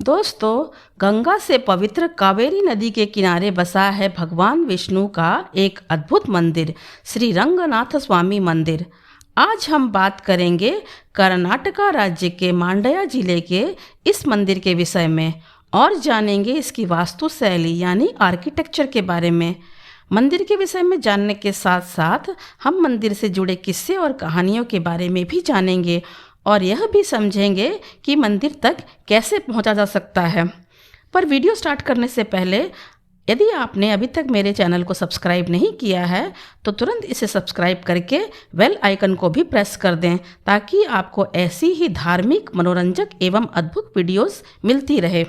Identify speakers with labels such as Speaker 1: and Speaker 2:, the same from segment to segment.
Speaker 1: दोस्तों, गंगा से पवित्र कावेरी नदी के किनारे बसा है भगवान विष्णु का एक अद्भुत मंदिर, श्री रंगनाथ स्वामी मंदिर। आज हम बात करेंगे कर्नाटका राज्य के मांड्या जिले के इस मंदिर के विषय में और जानेंगे इसकी वास्तुशैली यानी आर्किटेक्चर के बारे में। मंदिर के विषय में जानने के साथ साथ हम मंदिर से जुड़े किस्से और कहानियों के बारे में भी जानेंगे और यह भी समझेंगे कि मंदिर तक कैसे पहुंचा जा सकता है। पर वीडियो स्टार्ट करने से पहले यदि आपने अभी तक मेरे चैनल को सब्सक्राइब नहीं किया है तो तुरंत इसे सब्सक्राइब करके बेल आइकन को भी प्रेस कर दें ताकि आपको ऐसी ही धार्मिक, मनोरंजक एवं अद्भुत वीडियोस मिलती रहे।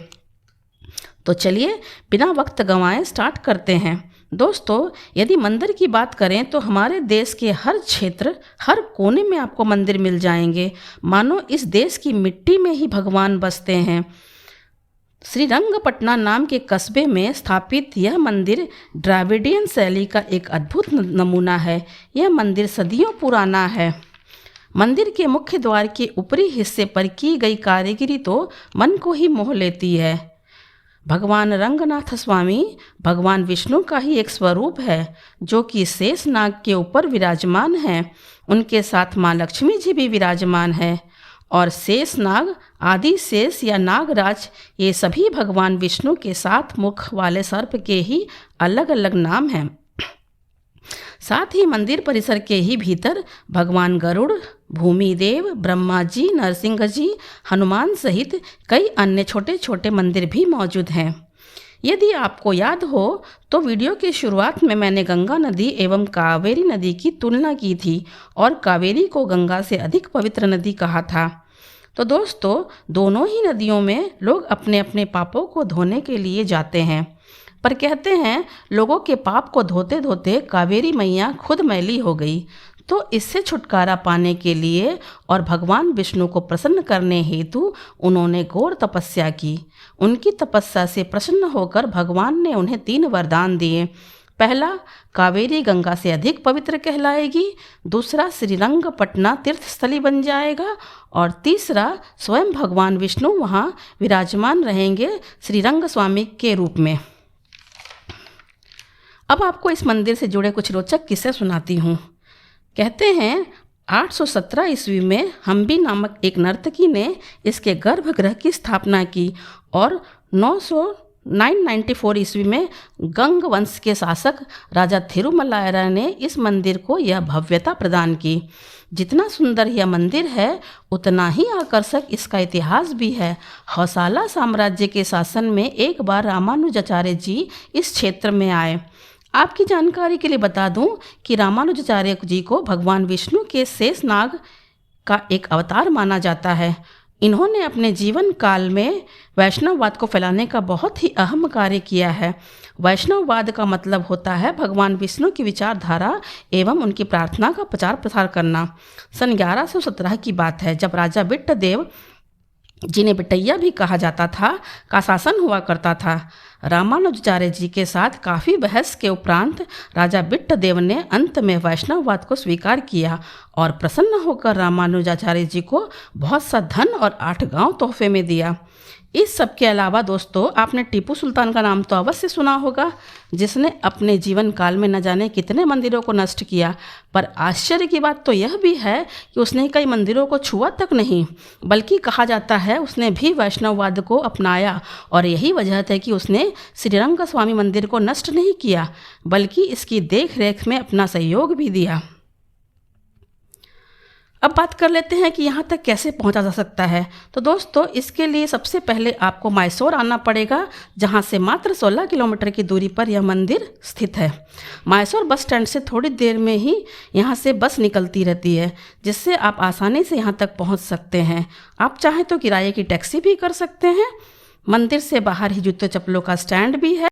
Speaker 1: तो चलिए बिना वक्त गंवाए स्टार्ट करते हैं। दोस्तों, यदि मंदिर की बात करें तो हमारे देश के हर क्षेत्र, हर कोने में आपको मंदिर मिल जाएंगे, मानो इस देश की मिट्टी में ही भगवान बसते हैं। श्रीरंगपटना नाम के कस्बे में स्थापित यह मंदिर द्राविडियन शैली का एक अद्भुत नमूना है। यह मंदिर सदियों पुराना है। मंदिर के मुख्य द्वार के ऊपरी हिस्से पर की गई कारीगरी तो मन को ही मोह लेती है। भगवान रंगनाथ स्वामी भगवान विष्णु का ही एक स्वरूप है जो कि शेष नाग के ऊपर विराजमान है। उनके साथ माँ लक्ष्मी जी भी विराजमान है और शेष नाग, आदि शेष या नागराज, ये सभी भगवान विष्णु के 7 मुख वाले सर्प के ही अलग अलग नाम हैं। साथ ही मंदिर परिसर के ही भीतर भगवान गरुड़, भूमिदेव, ब्रह्मा जी, नरसिंह जी, हनुमान सहित कई अन्य छोटे छोटे मंदिर भी मौजूद हैं। यदि आपको याद हो तो वीडियो की शुरुआत में मैंने गंगा नदी एवं कावेरी नदी की तुलना की थी और कावेरी को गंगा से अधिक पवित्र नदी कहा था। तो दोस्तों, दोनों ही नदियों में लोग अपने अपने पापों को धोने के लिए जाते हैं, पर कहते हैं लोगों के पाप को धोते धोते कावेरी मैया खुद मैली हो गई। तो इससे छुटकारा पाने के लिए और भगवान विष्णु को प्रसन्न करने हेतु उन्होंने घोर तपस्या की। उनकी तपस्या से प्रसन्न होकर भगवान ने उन्हें 3 वरदान दिए। पहला, कावेरी गंगा से अधिक पवित्र कहलाएगी। दूसरा, श्रीरंगपटना तीर्थस्थली बन जाएगा और तीसरा, स्वयं भगवान विष्णु वहाँ विराजमान रहेंगे श्रीरंग स्वामी के रूप में। अब आपको इस मंदिर से जुड़े कुछ रोचक किस्से सुनाती हूँ। कहते हैं 817 ईस्वी में हम्बी नामक एक नर्तकी ने इसके गर्भगृह की स्थापना की और 994 ईस्वी में गंग वंश के शासक राजा थिरुमलायरा ने इस मंदिर को यह भव्यता प्रदान की। जितना सुंदर यह मंदिर है उतना ही आकर्षक इसका इतिहास भी है। होयसाला साम्राज्य के शासन में एक बार रामानुजाचार्य जी इस क्षेत्र में आए। आपकी जानकारी के लिए बता दूं कि रामानुजाचार्य जी को भगवान विष्णु के शेष नाग का एक अवतार माना जाता है। इन्होंने अपने जीवन काल में वैष्णववाद को फैलाने का बहुत ही अहम कार्य किया है। वैष्णववाद का मतलब होता है भगवान विष्णु की विचारधारा एवं उनकी प्रार्थना का प्रचार प्रसार करना। सन 1117 की बात है जब राजा बिट्टदेव, जिन्हें बिटैया भी कहा जाता था, का शासन हुआ करता था। रामानुजाचार्य जी के साथ काफ़ी बहस के उपरांत राजा बिट्टदेव ने अंत में वैष्णववाद को स्वीकार किया और प्रसन्न होकर रामानुजाचार्य जी को बहुत सा धन और 8 गांव तोहफे में दिया। इस सब के अलावा दोस्तों, आपने टीपू सुल्तान का नाम तो अवश्य सुना होगा, जिसने अपने जीवन काल में न जाने कितने मंदिरों को नष्ट किया। पर आश्चर्य की बात तो यह भी है कि उसने कई मंदिरों को छुआ तक नहीं, बल्कि कहा जाता है उसने भी वैष्णववाद को अपनाया और यही वजह है कि उसने श्रीरंग स्वामी मंदिर को नष्ट नहीं किया बल्कि इसकी देख रेख में अपना सहयोग भी दिया। अब बात कर लेते हैं कि यहाँ तक कैसे पहुँचा जा सकता है। तो दोस्तों, इसके लिए सबसे पहले आपको मैसूर आना पड़ेगा, जहाँ से मात्र 16 किलोमीटर की दूरी पर यह मंदिर स्थित है। मैसूर बस स्टैंड से थोड़ी देर में ही यहाँ से बस निकलती रहती है, जिससे आप आसानी से यहाँ तक पहुँच सकते हैं। आप चाहें तो किराए की टैक्सी भी कर सकते हैं। मंदिर से बाहर ही जूते चप्पलों का स्टैंड भी है।